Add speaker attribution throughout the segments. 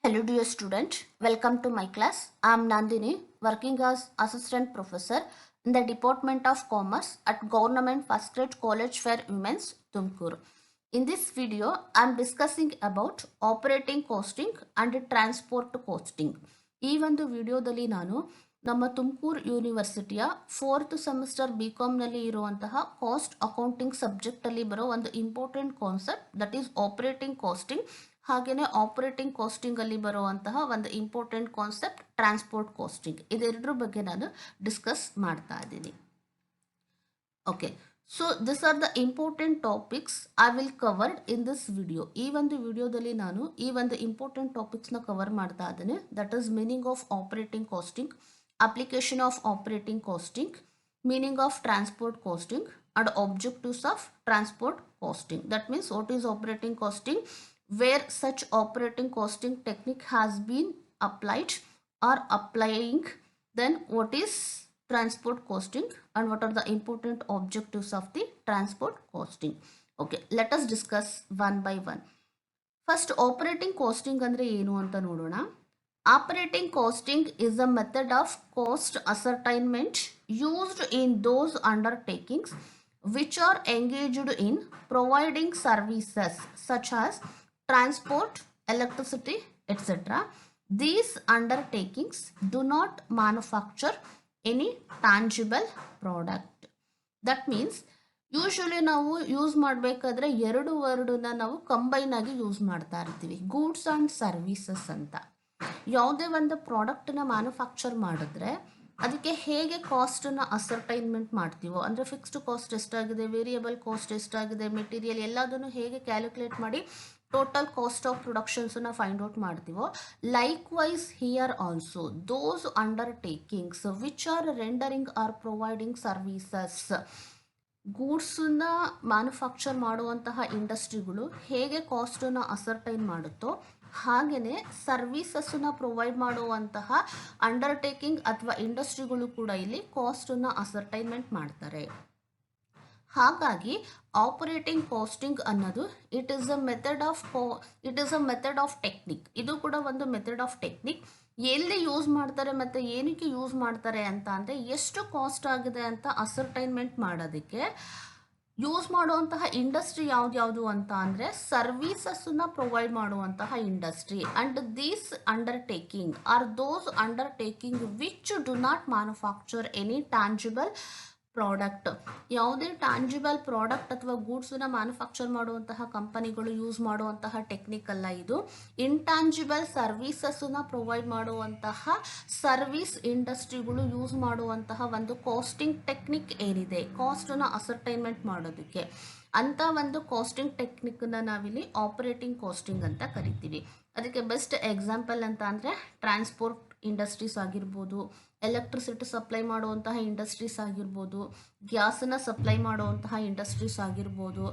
Speaker 1: Hello dear student, welcome to my class. I am Nandini, working as assistant professor in the Department of Commerce at Government First Grade College for Women's, Tumkur. In this video, I am discussing about operating costing and transport costing. ಈ ಒಂದು ವಿಡಿಯೋದಲ್ಲಿ ನಾನು ನಮ್ಮ Tumakuru ಯೂನಿವರ್ಸಿಟಿಯ 4th semester BComನಲ್ಲಿ ಇರುವಂತಹ cost accounting ಸಬ್ಜೆಕ್ಟಲ್ಲಿ ಬರೋ ಒಂದು important concept that is operating costing ಹಾಗೆಯೇ ಆಪರೇಟಿಂಗ್ ಕಾಸ್ಟಿಂಗ್ ಅಲ್ಲಿ ಬರುವಂತಹ ಒಂದು ಇಂಪಾರ್ಟೆಂಟ್ ಕಾನ್ಸೆಪ್ಟ್ ಟ್ರಾನ್ಸ್ಪೋರ್ಟ್ ಕಾಸ್ಟಿಂಗ್ ಇದೆರಡರ ಬಗ್ಗೆ ನಾನು ಡಿಸ್ಕಸ್ ಮಾಡ್ತಾ ಇದ್ದೀನಿ. Okay, so this are the important topics I will covered in this video. ಈ ಒಂದು ವಿಡಿಯೋದಲ್ಲಿ ನಾನು ಈ ಒಂದು ಇಂಪಾರ್ಟೆಂಟ್ ಟಾಪಿಕ್ಸ್ನ ಕವರ್ ಮಾಡ್ತಾ ಇದ್ದೀನಿ. That is meaning of operating costing, application of operating costing, meaning of transport costing and objectives of transport costing. That means what is operating costing, where such operating costing technique has been applied or applying, then what is transport costing and what are the important objectives of the transport costing. Okay, let us discuss one by one. First, operating costing andre enu anta nodona. Operating costing is a method of cost ascertainment used in those undertakings which are engaged in providing services such as transport, electricity, etc. These undertakings do not manufacture any tangible product. That means usually ನಾವು use ಮಾಡಬೇಕಾದ್ರೆ ಎರಡು ವರ್ಡನ್ನ ನಾವು combine ಆಗಿ use ಮಾಡ್ತಾ ಇರ್ತೀವಿ, goods and services ಅಂತ. ಯಾವುದೇ ಒಂದು ಪ್ರಾಡಕ್ಟನ್ನ ಮ್ಯಾನುಫ್ಯಾಕ್ಚರ್ ಮಾಡಿದ್ರೆ ಅದಕ್ಕೆ ಹೇಗೆ ಕಾಸ್ಟನ್ನು ಅಸರ್ಟೈನ್ಮೆಂಟ್ ಮಾಡ್ತೀವೋ, ಅಂದರೆ ಫಿಕ್ಸ್ಡ್ ಕಾಸ್ಟ್ ಎಷ್ಟಾಗಿದೆ, ವೇರಿಯಬಲ್ ಕಾಸ್ಟ್ ಎಷ್ಟಾಗಿದೆ, ಮೆಟೀರಿಯಲ್ ಎಲ್ಲದನ್ನು ಹೇಗೆ ಕ್ಯಾಲ್ಕುಲೇಟ್ ಮಾಡಿ ಟೋಟಲ್ ಕಾಸ್ಟ್ ಆಫ್ ಪ್ರೊಡಕ್ಷನ್ಸನ್ನು ಫೈಂಡ್ ಔಟ್ ಮಾಡ್ತೀವೋ, likewise here also those undertakings which are rendering or providing services, ಗೂಡ್ಸನ್ನ ಮ್ಯಾನುಫ್ಯಾಕ್ಚರ್ ಮಾಡುವಂತಹ ಇಂಡಸ್ಟ್ರಿಗಳು ಹೇಗೆ ಕಾಸ್ಟನ್ನು ಅಸರ್ಟೈನ್ ಮಾಡುತ್ತೋ ಹಾಗೆಯೇ ಸರ್ವೀಸಸ್ಸನ್ನು ಪ್ರೊವೈಡ್ ಮಾಡುವಂತಹ ಅಂಡರ್ಟೇಕಿಂಗ್ ಅಥವಾ ಇಂಡಸ್ಟ್ರಿಗಳು ಕೂಡ ಇಲ್ಲಿ ಕಾಸ್ಟನ್ನು ಅಸರ್ಟೈನ್ಮೆಂಟ್ ಮಾಡ್ತಾರೆ. ಹಾಗಾಗಿ ಆಪರೇಟಿಂಗ್ ಕಾಸ್ಟಿಂಗ್ ಅನ್ನೋದು it is a method of technique. ಇದು ಕೂಡ ಒಂದು ಮೆಥಡ್ ಆಫ್ ಟೆಕ್ನಿಕ್. ಎಲ್ಲಿ ಯೂಸ್ ಮಾಡ್ತಾರೆ ಮತ್ತು ಏನಕ್ಕೆ ಯೂಸ್ ಮಾಡ್ತಾರೆ ಅಂತ ಅಂದರೆ, ಎಷ್ಟು ಕಾಸ್ಟ್ ಆಗಿದೆ ಅಂತ ಅಸರ್ಟೈನ್ಮೆಂಟ್ ಮಾಡೋದಕ್ಕೆ ಯೂಸ್ ಮಾಡುವಂತಹ ಇಂಡಸ್ಟ್ರಿ ಯಾವ್ದು ಅಂತ ಅಂದರೆ ಸರ್ವೀಸಸ್ಸನ್ನ ಪ್ರೊವೈಡ್ ಮಾಡುವಂತಹ industry. And these undertaking are those undertaking which do not manufacture any tangible product. ಯಾವುದೇ ಟ್ಯಾಂಜಿಬಲ್ ಪ್ರಾಡಕ್ಟ್ ಅಥವಾ ಗೂಡ್ಸನ್ನ ಮ್ಯಾನುಫ್ಯಾಕ್ಚರ್ ಮಾಡುವಂತಹ ಕಂಪನಿಗಳು ಯೂಸ್ ಮಾಡುವಂತಹ ಟೆಕ್ನಿಕ್ ಅಲ್ಲ ಇದು. ಇಂಟ್ಯಾಂಜಿಬಲ್ ಸರ್ವೀಸಸ್ಸನ್ನ ಪ್ರೊವೈಡ್ ಮಾಡುವಂತಹ ಸರ್ವಿಸ್ ಇಂಡಸ್ಟ್ರಿಗಳು ಯೂಸ್ ಮಾಡುವಂತಹ ಒಂದು ಕಾಸ್ಟಿಂಗ್ ಟೆಕ್ನಿಕ್ ಏನಿದೆ, ಕಾಸ್ಟನ್ನು ಅಸರ್ಟೈನ್ಮೆಂಟ್ ಮಾಡೋದಕ್ಕೆ, ಅಂಥ ಒಂದು ಕಾಸ್ಟಿಂಗ್ ಟೆಕ್ನಿಕ್ನ ನಾವಿಲ್ಲಿ ಆಪರೇಟಿಂಗ್ ಕಾಸ್ಟಿಂಗ್ ಅಂತ ಕರಿತೀವಿ. ಅದಕ್ಕೆ ಬೆಸ್ಟ್ ಎಕ್ಸಾಂಪಲ್ ಅಂತ ಅಂದರೆ ಟ್ರಾನ್ಸ್ಪೋರ್ಟ್ ಇಂಡಸ್ಟ್ರೀಸ್ ಆಗಿರ್ಬೋದು, ಎಲೆಕ್ಟ್ರಿಸಿಟಿ ಸಪ್ಲೈ ಮಾಡುವಂತಹ ಇಂಡಸ್ಟ್ರೀಸ್ ಆಗಿರ್ಬೋದು, ಗ್ಯಾಸನ್ನು ಸಪ್ಲೈ ಮಾಡುವಂತಹ ಇಂಡಸ್ಟ್ರೀಸ್ ಆಗಿರ್ಬೋದು,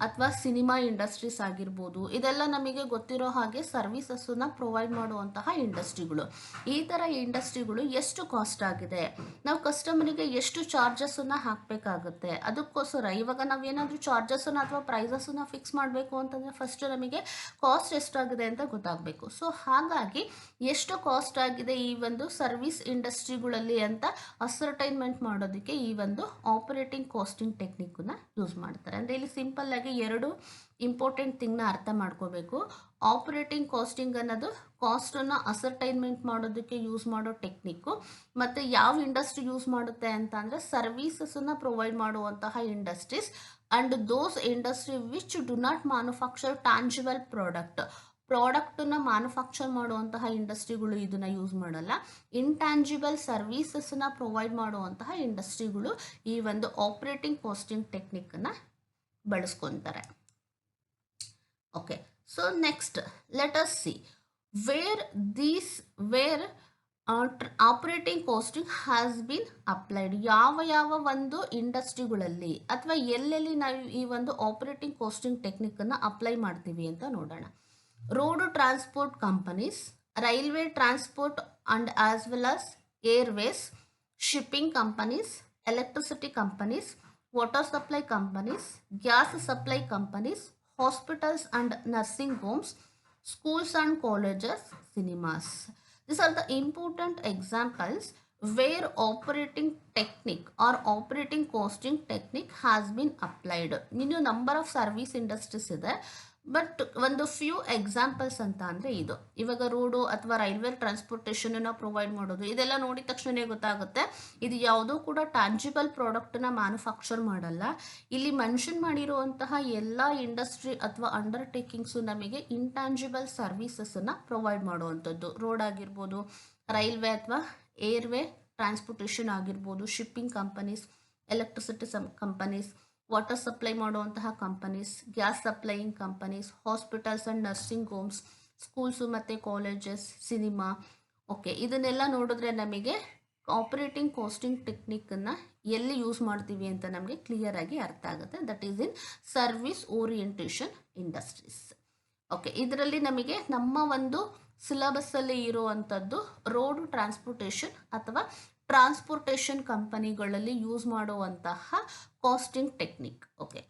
Speaker 1: ಅಥವಾ ಸಿನಿಮಾ ಇಂಡಸ್ಟ್ರೀಸ್ ಆಗಿರ್ಬೋದು. ಇದೆಲ್ಲ ನಮಗೆ ಗೊತ್ತಿರೋ ಹಾಗೆ ಸರ್ವೀಸಸ್ಸನ್ನು ಪ್ರೊವೈಡ್ ಮಾಡುವಂತಹ ಇಂಡಸ್ಟ್ರಿಗಳು. ಈ ಥರ ಇಂಡಸ್ಟ್ರಿಗಳು ಎಷ್ಟು ಕಾಸ್ಟ್ ಆಗಿದೆ, ನಾವು ಕಸ್ಟಮರಿಗೆ ಎಷ್ಟು ಚಾರ್ಜಸ್ಸನ್ನು ಹಾಕಬೇಕಾಗುತ್ತೆ, ಅದಕ್ಕೋಸ್ಕರ ಇವಾಗ ನಾವೇನಾದರೂ ಚಾರ್ಜಸ್ಸನ್ನು ಅಥವಾ ಪ್ರೈಸಸ್ಸನ್ನು ಫಿಕ್ಸ್ ಮಾಡಬೇಕು ಅಂತಂದರೆ ಫಸ್ಟ್ ನಮಗೆ ಕಾಸ್ಟ್ ಎಷ್ಟಾಗಿದೆ ಅಂತ ಗೊತ್ತಾಗಬೇಕು. ಸೊ ಹಾಗಾಗಿ ಎಷ್ಟು ಕಾಸ್ಟ್ ಆಗಿದೆ ಈ ಒಂದು ಸರ್ವಿಸ್ ಇಂಡಸ್ಟ್ರಿಗಳಲ್ಲಿ ಅಂತ ಅಸರ್ಟೈನ್ಮೆಂಟ್ ಮಾಡೋದಕ್ಕೆ ಈ ಒಂದು ಆಪರೇಟಿಂಗ್ ಕಾಸ್ಟಿಂಗ್ ಟೆಕ್ನಿಕ್ಕನ್ನು ಯೂಸ್ ಮಾಡ್ತಾರೆ. ಅಂದರೆ ಇಲ್ಲಿ ಸಿಂಪಲ್ ಆಗಿ ಎರಡು ಇಂಪಾರ್ಟೆಂಟ್ ಥಿಂಗ್ನ ಅರ್ಥ ಮಾಡ್ಕೋಬೇಕು. ಆಪರೇಟಿಂಗ್ ಕಾಸ್ಟಿಂಗ್ ಅನ್ನೋದು ಕಾಸ್ಟನ್ನು ಅಸರ್ಟೈನ್ಮೆಂಟ್ ಮಾಡೋದಕ್ಕೆ ಯೂಸ್ ಮಾಡೋ ಟೆಕ್ನಿಕ್ಕು, ಮತ್ತು ಯಾವ ಇಂಡಸ್ಟ್ರಿ ಯೂಸ್ ಮಾಡುತ್ತೆ ಅಂತ ಅಂದರೆ ಸರ್ವೀಸಸ್ಸನ್ನು ಪ್ರೊವೈಡ್ ಮಾಡುವಂತಹ industries and those industry which do not manufacture tangible ಪ್ರಾಡಕ್ಟನ್ನು ಮ್ಯಾನುಫ್ಯಾಕ್ಚರ್ ಮಾಡುವಂತಹ ಇಂಡಸ್ಟ್ರಿಗಳು ಇದನ್ನು ಯೂಸ್ ಮಾಡಲ್ಲ. ಇಂಟ್ಯಾಂಜಿಬಲ್ ಸರ್ವೀಸಸ್ನ ಪ್ರೊವೈಡ್ ಮಾಡುವಂತಹ ಇಂಡಸ್ಟ್ರಿಗಳು ಈ ಒಂದು ಆಪರೇಟಿಂಗ್ ಕಾಸ್ಟಿಂಗ್ ಟೆಕ್ನಿಕ್ಕನ್ನು ಬಳಸ್ಕೊತಾರೆ. Okay, so next let us see where operating costing has been applied. ಯಾವ ಒಂದು ಇಂಡಸ್ಟ್ರಿಗಳಲ್ಲಿ ಅಥವಾ ಎಲ್ಲೆಲ್ಲಿ ನಾವು ಈ ಒಂದು ಆಪರೇಟಿಂಗ್ ಕಾಸ್ಟಿಂಗ್ ಟೆಕ್ನಿಕ್ಕನ್ನು ಅಪ್ಲೈ ಮಾಡ್ತೀವಿ ಅಂತ ನೋಡೋಣ. Road transport companies, railway transport and as well as airways, shipping companies, electricity companies, water supply companies, gas supply companies, hospitals and nursing homes, schools and colleges, cinemas. These are the important examples where operating technique or operating costing technique has been applied. ಇನ್ನು number of service industries ಇದೆ, but ಒಂದು few examples ಅಂತ ಅಂದರೆ ಇದು. ಇವಾಗ road ಅಥವಾ railway ಟ್ರಾನ್ಸ್ಪೋರ್ಟೇಷನನ್ನು provide ಮಾಡೋದು, ಇದೆಲ್ಲ ನೋಡಿದ ತಕ್ಷಣ ಗೊತ್ತಾಗುತ್ತೆ ಇದು ಯಾವುದೂ ಕೂಡ ಟ್ಯಾಂಜಿಬಲ್ ಪ್ರಾಡಕ್ಟನ್ನ ಮ್ಯಾನುಫ್ಯಾಕ್ಚರ್ ಮಾಡಲ್ಲ. ಇಲ್ಲಿ ಮೆನ್ಷನ್ ಮಾಡಿರುವಂತಹ ಎಲ್ಲ ಇಂಡಸ್ಟ್ರಿ ಅಥವಾ ಅಂಡರ್ಟೇಕಿಂಗ್ಸು ನಮಗೆ ಇಂಟ್ಯಾಂಜಿಬಲ್ ಸರ್ವಿಸಸ್ಸನ್ನು ಪ್ರೊವೈಡ್ ಮಾಡುವಂಥದ್ದು. ರೋಡ್ ಆಗಿರ್ಬೋದು, ರೈಲ್ವೆ ಅಥವಾ ಏರ್ವೇ ಟ್ರಾನ್ಸ್ಪೋರ್ಟೇಷನ್ ಆಗಿರ್ಬೋದು, shipping companies, electricity companies, water supply ಮಾಡುವಂತಹ companies, gas supplying companies, hospitals and nursing homes, schools ಮತ್ತು ಕಾಲೇಜಸ್, ಸಿನಿಮಾ. ಓಕೆ, ಇದನ್ನೆಲ್ಲ ನೋಡಿದ್ರೆ ನಮಗೆ ಆಪರೇಟಿಂಗ್ ಕಾಸ್ಟಿಂಗ್ ಟೆಕ್ನಿಕನ್ನು ಎಲ್ಲಿ ಯೂಸ್ ಮಾಡ್ತೀವಿ ಅಂತ ನಮಗೆ ಕ್ಲಿಯರ್ ಆಗಿ ಅರ್ಥ ಆಗುತ್ತೆ. That is in service orientation industries. Okay, ಇದರಲ್ಲಿ ನಮಗೆ ನಮ್ಮ ಒಂದು ಸಿಲೆಬಸ್ಸಲ್ಲಿ ಇರುವಂಥದ್ದು ರೋಡ್ ಟ್ರಾನ್ಸ್ಪೋರ್ಟೇಷನ್ ಅಥವಾ ಟ್ರಾನ್ಸ್ಪೋರ್ಟೇಷನ್ ಕಂಪನಿಗಳಲ್ಲಿ ಯೂಸ್ ಮಾಡುವಂತಹ costing technique. Okay,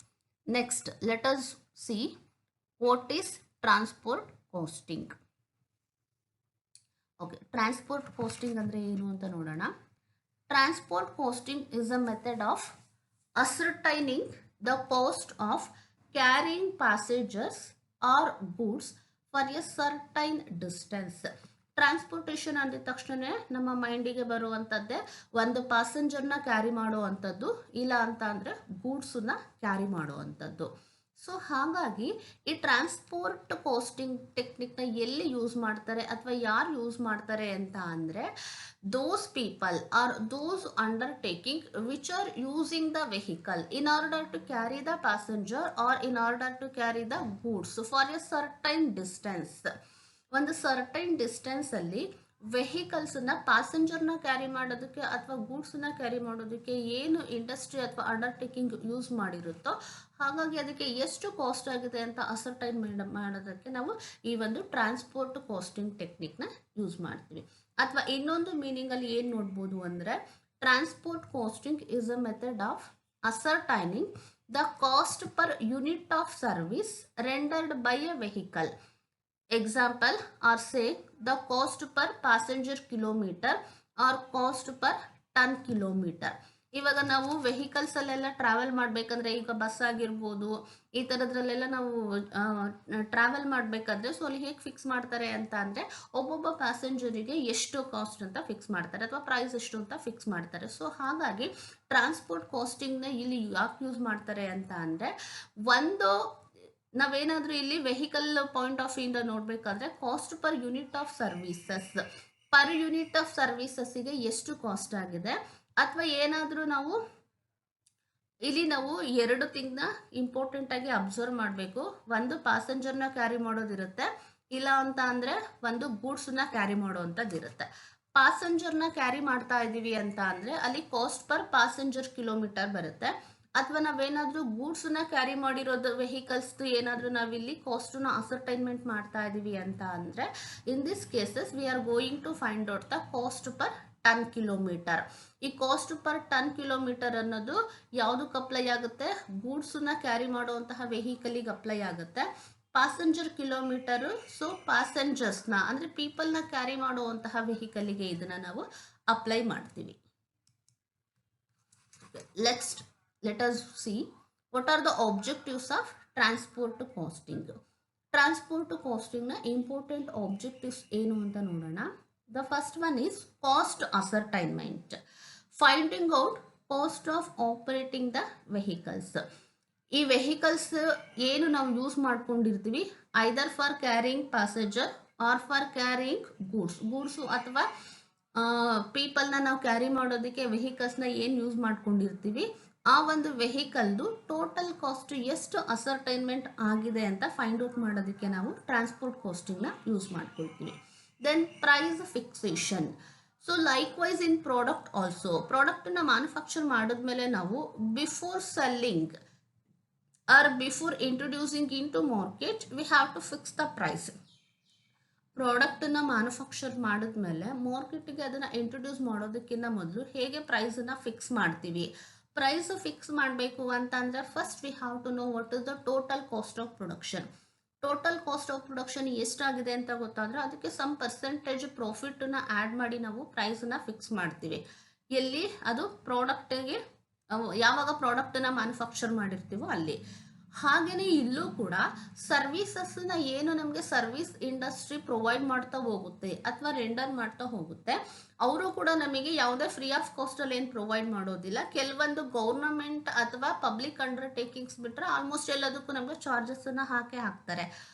Speaker 1: next let us see what is transport costing. Okay, transport costing ಅಂದರೆ ಏನು ಅಂತ ನೋಡೋಣ. Transport costing is a method of ascertaining the cost of carrying passengers or goods for a certain distance. Transportation ಅಂದಿದ ತಕ್ಷಣ ನಮ್ಮ ಮೈಂಡಿಗೆ ಬರುವಂಥದ್ದೇ ಒಂದು ಪ್ಯಾಸೆಂಜರ್ನ carry ಮಾಡುವಂಥದ್ದು, ಇಲ್ಲ ಅಂತ ಅಂದರೆ ಗೂಡ್ಸನ್ನ ಕ್ಯಾರಿ ಮಾಡುವಂಥದ್ದು. ಸೊ ಹಾಗಾಗಿ ಈ ಟ್ರಾನ್ಸ್ಪೋರ್ಟ್ ಕಾಸ್ಟಿಂಗ್ ಟೆಕ್ನಿಕ್ನ ಎಲ್ಲಿ ಯೂಸ್ ಮಾಡ್ತಾರೆ ಅಥವಾ ಯಾರು ಯೂಸ್ ಮಾಡ್ತಾರೆ ಅಂತ ಅಂದರೆ those people or those undertaking which are using the vehicle in order to carry the passenger or in order to carry the goods for a certain distance. ಒಂದು certain distance ಅಲ್ಲಿ ವೆಹಿಕಲ್ಸನ್ನ ಪ್ಯಾಸೆಂಜರ್ನ carry ಮಾಡೋದಕ್ಕೆ ಅಥವಾ ಗೂಡ್ಸನ್ನ carry ಮಾಡೋದಕ್ಕೆ ಏನು industry ಅಥವಾ undertaking use ಮಾಡಿರುತ್ತೋ, ಹಾಗಾಗಿ ಅದಕ್ಕೆ ಎಷ್ಟು ಕಾಸ್ಟ್ ಆಗಿದೆ ಅಂತ ಅಸರ್ಟೈನ್ ಮಾಡೋದಕ್ಕೆ ನಾವು ಈ ಒಂದು ಟ್ರಾನ್ಸ್ಪೋರ್ಟ್ ಕಾಸ್ಟಿಂಗ್ ಟೆಕ್ನಿಕ್ನ ಯೂಸ್ ಮಾಡ್ತೀವಿ. ಅಥವಾ ಇನ್ನೊಂದು ಮೀನಿಂಗಲ್ಲಿ ಏನು ನೋಡ್ಬೋದು ಅಂದರೆ transport costing is a method of ascertaining the cost per unit of service rendered by a vehicle. Example or say the cost per passenger kilometer or cost per ton kilometer. ಇವಾಗ ನಾವು vehicles ಅಲ್ಲೆಲ್ಲ travel ಮಾಡಬೇಕಂದ್ರೆ, ಈಗ bus ಆಗಿರ್ಬೋದು, ಈ ಥರದ್ರಲ್ಲೆಲ್ಲ ನಾವು travel ಮಾಡಬೇಕಾದ್ರೆ so ಅಲ್ಲಿ ಹೇಗೆ ಫಿಕ್ಸ್ ಮಾಡ್ತಾರೆ ಅಂತ ಅಂದರೆ ಒಬ್ಬೊಬ್ಬ ಪ್ಯಾಸೆಂಜರಿಗೆ ಎಷ್ಟು ಕಾಸ್ಟ್ ಅಂತ ಫಿಕ್ಸ್ ಮಾಡ್ತಾರೆ ಅಥವಾ ಪ್ರೈಸ್ ಎಷ್ಟು ಅಂತ ಫಿಕ್ಸ್ ಮಾಡ್ತಾರೆ. ಸೊ ಹಾಗಾಗಿ ಟ್ರಾನ್ಸ್ಪೋರ್ಟ್ ಕಾಸ್ಟಿಂಗ್ನ ಇಲ್ಲಿ ಯಾಕೆ ಯೂಸ್ ಮಾಡ್ತಾರೆ ಅಂತ ಅಂದರೆ, ಒಂದು ನಾವೇನಾದರೂ ಇಲ್ಲಿ ವೆಹಿಕಲ್ ಪಾಯಿಂಟ್ ಆಫ್ ವ್ಯೂಯಿಂದ ನೋಡಬೇಕಾದ್ರೆ cost per unit of services, per unit of ಸರ್ವಿಸಸ್ಸಿಗೆ ಎಷ್ಟು ಕಾಸ್ಟ್ ಆಗಿದೆ, ಅಥವಾ ಏನಾದರೂ ನಾವು ಇಲ್ಲಿ ನಾವು ಎರಡು ಥಿಂಗ್ನ ಇಂಪಾರ್ಟೆಂಟ್ ಆಗಿ ಅಬ್ಸರ್ವ್ ಮಾಡಬೇಕು. ಒಂದು ಪ್ಯಾಸೆಂಜರ್ನ ಕ್ಯಾರಿ ಮಾಡೋದಿರುತ್ತೆ, ಇಲ್ಲ ಅಂತ ಅಂದರೆ ಒಂದು ಗೂಡ್ಸನ್ನ ಕ್ಯಾರಿ ಮಾಡೋವಂಥದ್ದು ಇರುತ್ತೆ. ಪ್ಯಾಸೆಂಜರ್ನ ಕ್ಯಾರಿ ಮಾಡ್ತಾ ಇದ್ದೀವಿ ಅಂತ ಅಂದರೆ ಅಲ್ಲಿ ಕಾಸ್ಟ್ ಪರ್ ಪ್ಯಾಸೆಂಜರ್ ಕಿಲೋಮೀಟರ್ ಬರುತ್ತೆ. ಅಥವಾ ನಾವೇನಾದರೂ ಗೂಡ್ಸನ್ನ ಕ್ಯಾರಿ ಮಾಡಿರೋದು ವೆಹಿಕಲ್ಸ್ದು ಏನಾದರೂ ನಾವಿಲ್ಲಿ ಕಾಸ್ಟನ್ನ ಅಸರ್ಟೈನ್ಮೆಂಟ್ ಮಾಡ್ತಾ ಇದ್ದೀವಿ ಅಂತ ಅಂದರೆ in this cases we are going to find out the cost per ton kilometre. ಈ ಕಾಸ್ಟ್ ಪರ್ ಟನ್ ಕಿಲೋಮೀಟರ್ ಅನ್ನೋದು ಯಾವುದಕ್ಕೆ ಅಪ್ಲೈ ಆಗುತ್ತೆ? ಗೂಡ್ಸನ್ನ ಕ್ಯಾರಿ ಮಾಡುವಂತಹ ವೆಹಿಕಲಿಗೆ ಅಪ್ಲೈ ಆಗುತ್ತೆ. ಪ್ಯಾಸೆಂಜರ್ ಕಿಲೋಮೀಟರು ಸೊ ಪ್ಯಾಸೆಂಜರ್ಸ್ನ ಅಂದರೆ ಪೀಪಲ್ನ ಕ್ಯಾರಿ ಮಾಡುವಂತಹ ವೆಹಿಕಲಿಗೆ ಇದನ್ನು ನಾವು ಅಪ್ಲೈ ಮಾಡ್ತೀವಿ. Let us see what are the objectives of transport costing. Transport costing na important objectives ಏನು ಅಂತ ನೋಡೋಣ. The first one is cost ascertainment, finding out cost of operating the vehicles. ಈ ವೆಹಿಕಲ್ಸ್ ಏನು ನಾವು ಯೂಸ್ ಮಾಡ್ಕೊಂಡಿರ್ತೀವಿ either for carrying passenger or for carrying goods ಅಥವಾ ಪೀಪಲ್ನ ನಾವು ಕ್ಯಾರಿ ಮಾಡೋದಕ್ಕೆ ವೆಹಿಕಲ್ಸ್ನ ಏನು ಯೂಸ್ ಮಾಡ್ಕೊಂಡಿರ್ತೀವಿ ಆ ಒಂದು ವೆಹಿಕಲ್ದು ಟೋಟಲ್ ಕಾಸ್ಟ್ ಎಷ್ಟು ಅಸರ್ಟೈನ್ಮೆಂಟ್ ಆಗಿದೆ ಅಂತ ಫೈಂಡ್ ಔಟ್ ಮಾಡೋದಕ್ಕೆ ನಾವು ಟ್ರಾನ್ಸ್ಪೋರ್ಟ್ ಕಾಸ್ಟಿಂಗ್ನ ಯೂಸ್ ಮಾಡ್ಕೊಳ್ತೀವಿ. Then price fixation. So likewise in product also, ಪ್ರಾಡಕ್ಟನ್ನ ಮ್ಯಾನುಫ್ಯಾಕ್ಚರ್ ಮಾಡಿದ್ಮೇಲೆ ನಾವು before selling or before introducing into market we have to fix the price. ಪ್ರಾಡಕ್ಟನ್ನು ಮ್ಯಾನುಫ್ಯಾಕ್ಚರ್ ಮಾಡಿದ್ಮೇಲೆ ಮಾರ್ಕೆಟಿಗೆ ಅದನ್ನು ಇಂಟ್ರೊಡ್ಯೂಸ್ ಮಾಡೋದಕ್ಕಿಂತ ಮೊದಲು ಹೇಗೆ ಪ್ರೈಸನ್ನು ಫಿಕ್ಸ್ ಮಾಡ್ತೀವಿ. ಪ್ರೈಸ್ ಫಿಕ್ಸ್ ಮಾಡಬೇಕು ಅಂತಂದರೆ first we have to know what is the total cost of production. Total cost of production ಎಷ್ಟಾಗಿದೆ ಅಂತ ಗೊತ್ತಾದರೆ ಅದಕ್ಕೆ ಸಮ್ ಪರ್ಸೆಂಟೇಜ್ ಪ್ರಾಫಿಟನ್ನ ಆ್ಯಡ್ ಮಾಡಿ ನಾವು ಪ್ರೈಸನ್ನ ಫಿಕ್ಸ್ ಮಾಡ್ತೀವಿ. ಎಲ್ಲಿ ಅದು ಪ್ರಾಡಕ್ಟಿಗೆ ಯಾವಾಗ ಪ್ರಾಡಕ್ಟನ್ನು ಮ್ಯಾನುಫ್ಯಾಕ್ಚರ್ ಮಾಡಿರ್ತೀವೋ ಅಲ್ಲಿ. ಹಾಗೆಯೇ ಇಲ್ಲೂ ಕೂಡ ಸರ್ವೀಸಸ್ನ ಏನು ನಮಗೆ ಸರ್ವಿಸ್ ಇಂಡಸ್ಟ್ರಿ ಪ್ರೊವೈಡ್ ಮಾಡ್ತಾ ಹೋಗುತ್ತೆ ಅಥವಾ ರೆಂಡರ್ ಮಾಡ್ತಾ ಹೋಗುತ್ತೆ, ಅವರು ಕೂಡ ನಮಗೆ ಯಾವುದೇ ಫ್ರೀ ಆಫ್ ಕಾಸ್ಟಲ್ಲಿ ಏನು ಪ್ರೊವೈಡ್ ಮಾಡೋದಿಲ್ಲ. ಕೆಲವೊಂದು ಗೌರ್ನಮೆಂಟ್ ಅಥವಾ ಪಬ್ಲಿಕ್ ಅಂಡರ್ಟೇಕಿಂಗ್ಸ್ ಬಿಟ್ಟರೆ ಆಲ್ಮೋಸ್ಟ್ ಎಲ್ಲದಕ್ಕೂ ನಮಗೆ ಚಾರ್ಜಸ್ಸನ್ನು ಹಾಕ್ತಾರೆ.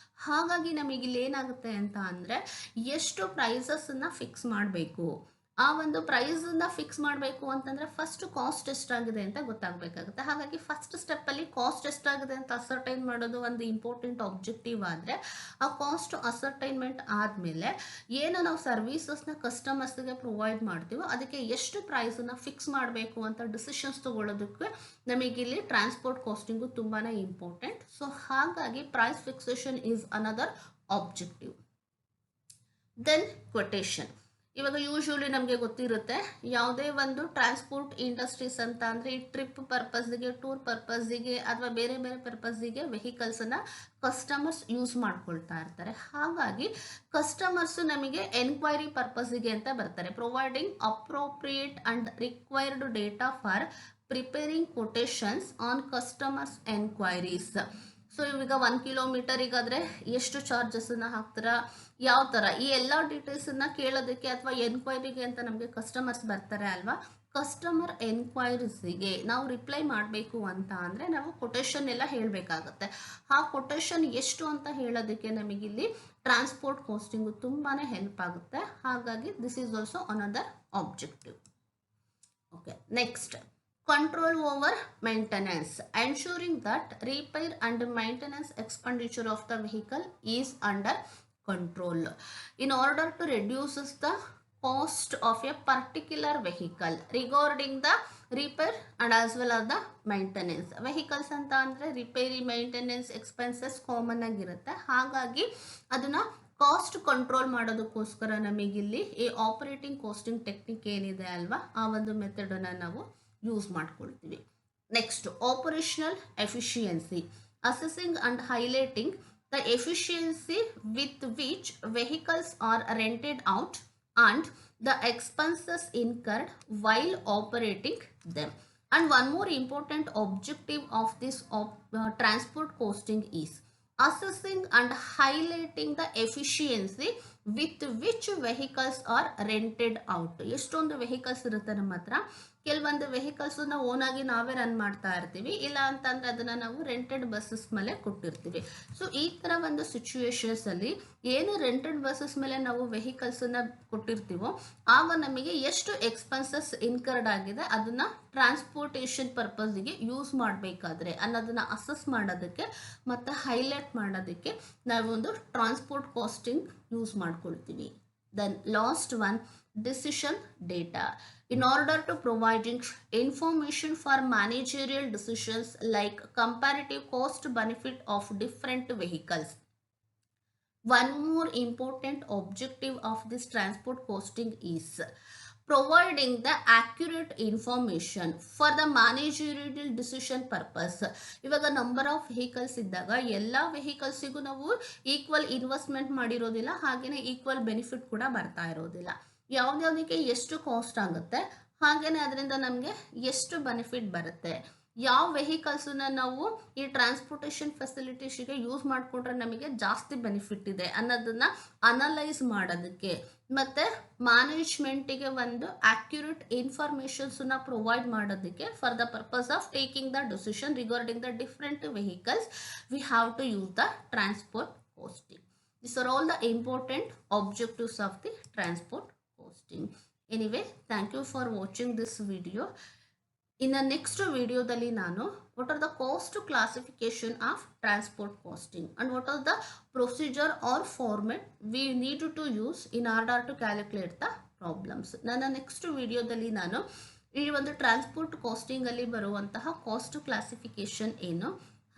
Speaker 1: ಹಾಗಾಗಿ ನಮಗಿಲ್ಲಿ ಏನಾಗುತ್ತೆ ಅಂತ ಅಂದರೆ ಎಷ್ಟು ಪ್ರೈಸಸ್ಸನ್ನು ಫಿಕ್ಸ್ ಮಾಡಬೇಕು, ಆ ಒಂದು ಪ್ರೈಸನ್ನ ಫಿಕ್ಸ್ ಮಾಡಬೇಕು ಅಂತಂದರೆ ಫಸ್ಟ್ ಕಾಸ್ಟ್ ಎಷ್ಟಾಗಿದೆ ಅಂತ ಗೊತ್ತಾಗಬೇಕಾಗುತ್ತೆ. ಹಾಗಾಗಿ ಫಸ್ಟ್ ಸ್ಟೆಪ್ಪಲ್ಲಿ ಕಾಸ್ಟ್ ಎಷ್ಟಾಗಿದೆ ಅಂತ ಅಸರ್ಟೈನ್ ಮಾಡೋದು ಒಂದು ಇಂಪಾರ್ಟೆಂಟ್ ಆಬ್ಜೆಕ್ಟಿವ್ ಆದರೆ, ಆ ಕಾಸ್ಟ್ ಅಸರ್ಟೈನ್ಮೆಂಟ್ ಆದಮೇಲೆ ಏನು ನಾವು ಸರ್ವೀಸಸ್ನ ಕಸ್ಟಮರ್ಸ್ಗೆ ಪ್ರೊವೈಡ್ ಮಾಡ್ತೀವೋ ಅದಕ್ಕೆ ಎಷ್ಟು ಪ್ರೈಸನ್ನು ಫಿಕ್ಸ್ ಮಾಡಬೇಕು ಅಂತ ಡಿಸಿಷನ್ಸ್ ತೊಗೊಳ್ಳೋದಕ್ಕೆ ನಮಗಿಲ್ಲಿ ಟ್ರಾನ್ಸ್ಪೋರ್ಟ್ ಕಾಸ್ಟಿಂಗು ತುಂಬಾ ಇಂಪಾರ್ಟೆಂಟ್. ಸೊ ಹಾಗಾಗಿ price fixation is another objective. Then quotation. ಇವಾಗ ಯೂಶ್ವಲಿ ನಮಗೆ ಗೊತ್ತಿರುತ್ತೆ, ಯಾವುದೇ ಒಂದು ಟ್ರಾನ್ಸ್ಪೋರ್ಟ್ ಇಂಡಸ್ಟ್ರೀಸ್ ಅಂತ ಅಂದರೆ ಈ ಟ್ರಿಪ್ ಪರ್ಪಸ್ಗೆ, ಟೂರ್ ಪರ್ಪಸ್ಗೆ ಅಥವಾ ಬೇರೆ ಬೇರೆ ಪರ್ಪಸ್ಗೆ ವೆಹಿಕಲ್ಸನ್ನು ಕಸ್ಟಮರ್ಸ್ ಯೂಸ್ ಮಾಡ್ಕೊಳ್ತಾ ಇರ್ತಾರೆ. ಹಾಗಾಗಿ ಕಸ್ಟಮರ್ಸು ನಮಗೆ ಎನ್ಕ್ವೈರಿ ಪರ್ಪಸ್ಗೆ ಅಂತ ಬರ್ತಾರೆ. Providing appropriate and required data for preparing quotations on customers enquiries. So ಇವಾಗ 1 ಕಿಲೋಮೀಟರಿಗಾದರೆ ಎಷ್ಟು ಚಾರ್ಜಸ್ಸನ್ನು ಹಾಕ್ತಾರ, ಯಾವ ಥರ, ಈ ಎಲ್ಲ ಡೀಟೇಲ್ಸನ್ನು ಕೇಳೋದಕ್ಕೆ ಅಥವಾ ಎನ್ಕ್ವೈರಿಗೆ ಅಂತ ನಮಗೆ ಕಸ್ಟಮರ್ಸ್ ಬರ್ತಾರೆ ಅಲ್ವಾ. ಕಸ್ಟಮರ್ ಎನ್ಕ್ವೈರೀಸಿಗೆ ನಾವು ರಿಪ್ಲೈ ಮಾಡಬೇಕು ಅಂತ ಅಂದರೆ ನಾವು ಕೊಟೇಶನ್ ಎಲ್ಲ ಹೇಳಬೇಕಾಗತ್ತೆ. ಆ ಕೊಟೇಶನ್ ಎಷ್ಟು ಅಂತ ಹೇಳೋದಕ್ಕೆ ನಮಗಿಲ್ಲಿ ಟ್ರಾನ್ಸ್ಪೋರ್ಟ್ ಕಾಸ್ಟಿಂಗು ತುಂಬಾ ಹೆಲ್ಪ್ ಆಗುತ್ತೆ. ಹಾಗಾಗಿ this is also another objective. Okay, next control over maintenance, ensuring that repair and maintenance expenditure of the vehicle is under control in order to reduce the cost of a particular vehicle regarding the repair and as well as the maintenance. Vehicles ಅಂತ ಅಂದರೆ repair maintenance expenses common ಆಗಿರುತ್ತೆ. ಹಾಗಾಗಿ ಅದನ್ನು cost control ಮಾಡೋದಕ್ಕೋಸ್ಕರ ನಮಗಿಲ್ಲಿ ಈ operating casting technique ಏನಿದೆ ಅಲ್ವಾ, ಆ ಒಂದು ಮೆಥಡನ್ನು ನಾವು ಯೂಸ್ ಮಾಡ್ಕೊಳ್ತೀವಿ. Next operational efficiency, accessing and highlighting the efficiency with which vehicles are rented out and the expenses incurred while operating them. And one more important objective of this transport costing is assessing and highlighting the efficiency with which vehicles are rented out. ಎಷ್ಟೊಂದು vehicles ಇರುತ್ತೆ ನಮ್ಮ ಹತ್ರ, ಕೆಲವೊಂದು ವೆಹಿಕಲ್ಸನ್ನ ಓನಾಗಿ ನಾವೇ run ಮಾಡ್ತಾ ಇರ್ತೀವಿ, ಇಲ್ಲ ಅಂತಂದರೆ ಅದನ್ನು ನಾವು ರೆಂಟೆಡ್ ಬಸ್ಸಸ್ ಮೇಲೆ ಕೊಟ್ಟಿರ್ತೀವಿ. ಸೊ ಈ ಥರ ಒಂದು ಸಿಚುವೇಶನ್ಸಲ್ಲಿ ಏನು ರೆಂಟೆಡ್ ಬಸ್ಸಸ್ ಮೇಲೆ ನಾವು ವೆಹಿಕಲ್ಸನ್ನು ಕೊಟ್ಟಿರ್ತೀವೋ ಆಗ ನಮಗೆ ಎಷ್ಟು ಎಕ್ಸ್ಪೆನ್ಸಸ್ ಇನ್ಕರ್ಡ್ ಆಗಿದೆ ಅದನ್ನು ಟ್ರಾನ್ಸ್ಪೋರ್ಟೇಷನ್ ಪರ್ಪಸ್ಗೆ ಯೂಸ್ ಮಾಡಬೇಕಾದ್ರೆ ಅನ್ನೋದನ್ನು ಅಸೆಸ್ ಮಾಡೋದಕ್ಕೆ ಮತ್ತು ಹೈಲೈಟ್ ಮಾಡೋದಕ್ಕೆ ನಾವೊಂದು ಟ್ರಾನ್ಸ್ಪೋರ್ಟ್ ಕಾಸ್ಟಿಂಗ್ ಯೂಸ್ ಮಾಡ್ಕೊಳ್ತೀವಿ. Then last one, decision data. In order to providing information for managerial decisions like comparative cost benefit of different vehicles. One more important objective of this transport costing is providing the accurate information for the managerial decision purpose. ಇವಾಗ number of vehicles ಇದ್ದಾಗ ಎಲ್ಲ ವೆಹಿಕಲ್ಸಿಗೂ ನಾವು equal investment ಮಾಡಿರೋದಿಲ್ಲ, ಹಾಗೆಯೇ equal benefit ಕೂಡ ಬರ್ತಾ ಇರೋದಿಲ್ಲ. ಯಾವುದ್ಯಾವುದಕ್ಕೆ ಎಷ್ಟು cost ಆಗುತ್ತೆ, ಹಾಗೆಯೇ ಅದರಿಂದ ನಮಗೆ ಎಷ್ಟು ಬೆನಿಫಿಟ್ ಬರುತ್ತೆ, ಯಾವ ವೆಹಿಕಲ್ಸನ್ನ ನಾವು ಈ ಟ್ರಾನ್ಸ್ಪೋರ್ಟೇಷನ್ ಫೆಸಿಲಿಟೀಸ್ಗೆ ಯೂಸ್ ಮಾಡಿಕೊಂಡ್ರೆ ನಮಗೆ ಜಾಸ್ತಿ ಬೆನಿಫಿಟ್ ಇದೆ ಅನ್ನೋದನ್ನು ಅನಲೈಸ್ ಮಾಡೋದಕ್ಕೆ ಮತ್ತು ಮ್ಯಾನೇಜ್ಮೆಂಟಿಗೆ ಒಂದು ಆಕ್ಯುರೇಟ್ ಇನ್ಫಾರ್ಮೇಷನ್ಸನ್ನ ಪ್ರೊವೈಡ್ ಮಾಡೋದಕ್ಕೆ for the purpose of taking the decision regarding the different vehicles we have to use the transport costing. These are all the important objectives of the transport costing. Anyway, thank you for watching this video. In the next video dalli nanu what are the cost classification of transport costing and what are the procedure or format we need to use in order to calculate the problems. ನನ್ನ next ವಿಡಿಯೋದಲ್ಲಿ ನಾನು ಈ ಒಂದು transport casting ಅಲ್ಲಿ ಬರುವಂತಹ cost classification ಏನು,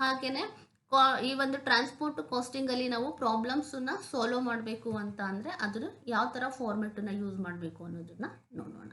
Speaker 1: ಹಾಗೆಯೇ ಈ ಒಂದು ಟ್ರಾನ್ಸ್ಪೋರ್ಟ್ ಕಾಸ್ಟಿಂಗ್ ಅಲ್ಲಿ ನಾವು ಪ್ರಾಬ್ಲಮ್ಸನ್ನ ಸಾಲ್ವ್ ಮಾಡಬೇಕು ಅಂತ ಅಂದರೆ ಅದನ್ನು ಯಾವ ಥರ ಫಾರ್ಮೆಟನ್ನು ಯೂಸ್ ಮಾಡಬೇಕು ಅನ್ನೋದನ್ನ ನೋಡೋಣ.